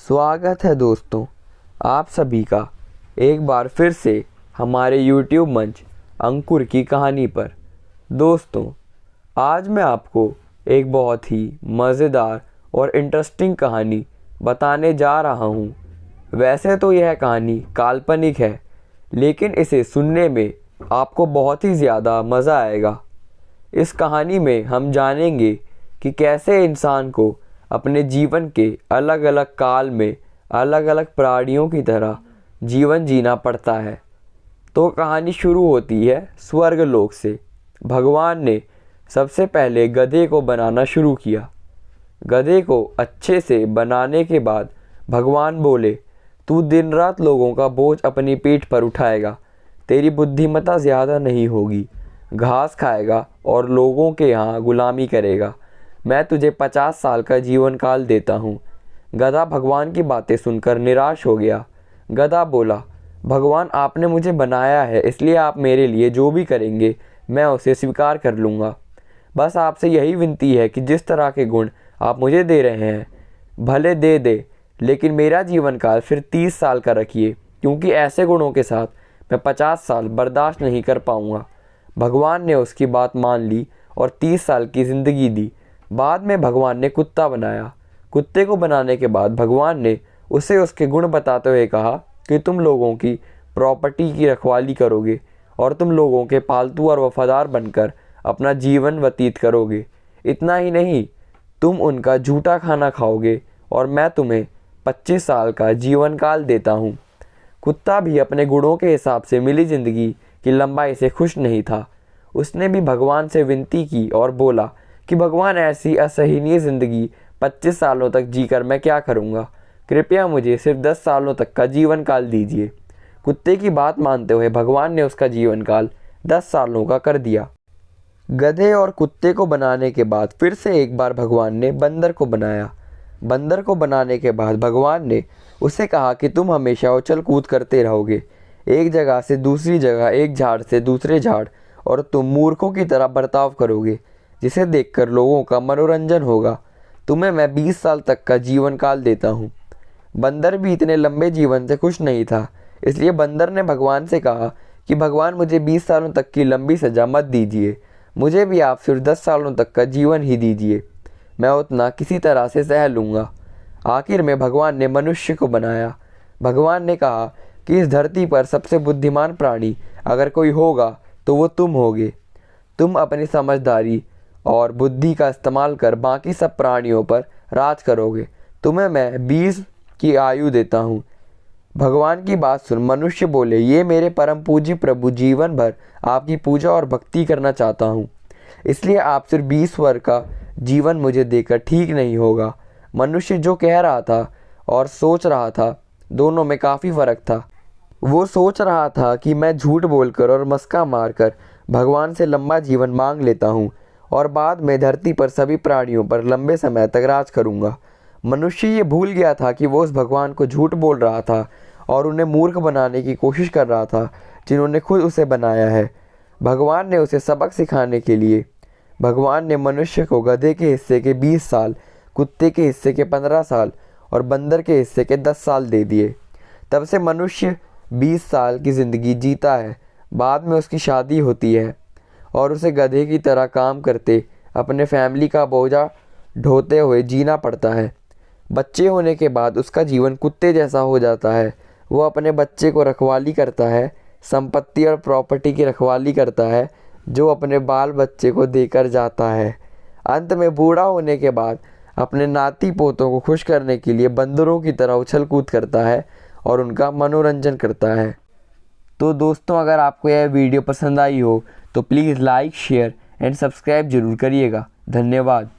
स्वागत है दोस्तों, आप सभी का एक बार फिर से हमारे YouTube मंच अंकुर की कहानी पर। दोस्तों, आज मैं आपको एक बहुत ही मज़ेदार और इंटरेस्टिंग कहानी बताने जा रहा हूँ। वैसे तो यह कहानी काल्पनिक है, लेकिन इसे सुनने में आपको बहुत ही ज़्यादा मज़ा आएगा। इस कहानी में हम जानेंगे कि कैसे इंसान को अपने जीवन के अलग अलग काल में अलग अलग प्राणियों की तरह जीवन जीना पड़ता है। तो कहानी शुरू होती है स्वर्गलोक से। भगवान ने सबसे पहले गधे को बनाना शुरू किया। गधे को अच्छे से बनाने के बाद भगवान बोले, तू दिन रात लोगों का बोझ अपनी पीठ पर उठाएगा, तेरी बुद्धिमत्ता ज़्यादा नहीं होगी, घास खाएगा और लोगों के यहाँ गुलामी करेगा। मैं तुझे 50 साल का जीवन काल देता हूँ। गधा भगवान की बातें सुनकर निराश हो गया। गधा बोला, भगवान आपने मुझे बनाया है, इसलिए आप मेरे लिए जो भी करेंगे मैं उसे स्वीकार कर लूँगा। बस आपसे यही विनती है कि जिस तरह के गुण आप मुझे दे रहे हैं भले दे दे, लेकिन मेरा जीवन काल फिर 30 साल का रखिए, क्योंकि ऐसे गुणों के साथ मैं 50 साल बर्दाश्त नहीं कर पाऊँगा। भगवान ने उसकी बात मान ली और 30 साल की ज़िंदगी दी। बाद में भगवान ने कुत्ता बनाया। कुत्ते को बनाने के बाद भगवान ने उसे उसके गुण बताते हुए कहा कि तुम लोगों की प्रॉपर्टी की रखवाली करोगे और तुम लोगों के पालतू और वफादार बनकर अपना जीवन व्यतीत करोगे। इतना ही नहीं, तुम उनका झूठा खाना खाओगे और मैं तुम्हें 25 साल का जीवन काल देता हूँ। कुत्ता भी अपने गुणों के हिसाब से मिली ज़िंदगी की लंबाई से खुश नहीं था। उसने भी भगवान से विनती की और बोला कि भगवान, ऐसी असहनीय ज़िंदगी 25 सालों तक जीकर मैं क्या करूँगा, कृपया मुझे सिर्फ 10 सालों तक का जीवन काल दीजिए। कुत्ते की बात मानते हुए भगवान ने उसका जीवन काल 10 सालों का कर दिया। गधे और कुत्ते को बनाने के बाद फिर से एक बार भगवान ने बंदर को बनाया। बंदर को बनाने के बाद भगवान ने उसे कहा कि तुम हमेशा उछल कूद करते रहोगे, एक जगह से दूसरी जगह, एक झाड़ से दूसरे झाड़, और तुम मूर्खों की तरह बर्ताव करोगे, जिसे देखकर लोगों का मनोरंजन होगा। तुम्हें मैं 20 साल तक का जीवन काल देता हूँ। बंदर भी इतने लंबे जीवन से खुश नहीं था, इसलिए बंदर ने भगवान से कहा कि भगवान, मुझे 20 सालों तक की लंबी सज़ा मत दीजिए, मुझे भी आप सिर्फ 10 सालों तक का जीवन ही दीजिए, मैं उतना किसी तरह से सह लूँगा। आखिर में भगवान ने मनुष्य को बनाया। भगवान ने कहा कि इस धरती पर सबसे बुद्धिमान प्राणी अगर कोई होगा तो वो तुम होगे। तुम अपनी समझदारी और बुद्धि का इस्तेमाल कर बाकी सब प्राणियों पर राज करोगे। तुम्हें मैं 20 की आयु देता हूँ। भगवान की बात सुन मनुष्य बोले, ये मेरे परम पूज्य प्रभु, जीवन भर आपकी पूजा और भक्ति करना चाहता हूँ, इसलिए आप सिर्फ 20 वर्ष का जीवन मुझे देकर ठीक नहीं होगा। मनुष्य जो कह रहा था और सोच रहा था, दोनों में काफ़ी फ़र्क था। वो सोच रहा था कि मैं झूठ बोलकर और मस्का मारकर भगवान से लंबा जीवन मांग लेता हूँ और बाद में धरती पर सभी प्राणियों पर लंबे समय तक राज करूँगा। मनुष्य ये भूल गया था कि वो उस भगवान को झूठ बोल रहा था और उन्हें मूर्ख बनाने की कोशिश कर रहा था, जिन्होंने खुद उसे बनाया है। भगवान ने उसे सबक सिखाने के लिए भगवान ने मनुष्य को गधे के हिस्से के 20 साल, कुत्ते के हिस्से के 15 साल और बंदर के हिस्से के 10 साल दे दिए। तब से मनुष्य 20 साल की ज़िंदगी जीता है। बाद में उसकी शादी होती है और उसे गधे की तरह काम करते, अपने फैमिली का बोझा ढोते हुए जीना पड़ता है। बच्चे होने के बाद उसका जीवन कुत्ते जैसा हो जाता है। वो अपने बच्चे को रखवाली करता है, संपत्ति और प्रॉपर्टी की रखवाली करता है, जो अपने बाल बच्चे को देकर जाता है। अंत में बूढ़ा होने के बाद अपने नाती पोतों को खुश करने के लिए बंदरों की तरह उछल कूद करता है और उनका मनोरंजन करता है। तो दोस्तों, अगर आपको यह वीडियो पसंद आई हो तो please like, share and subscribe ज़रूर करिएगा। धन्यवाद।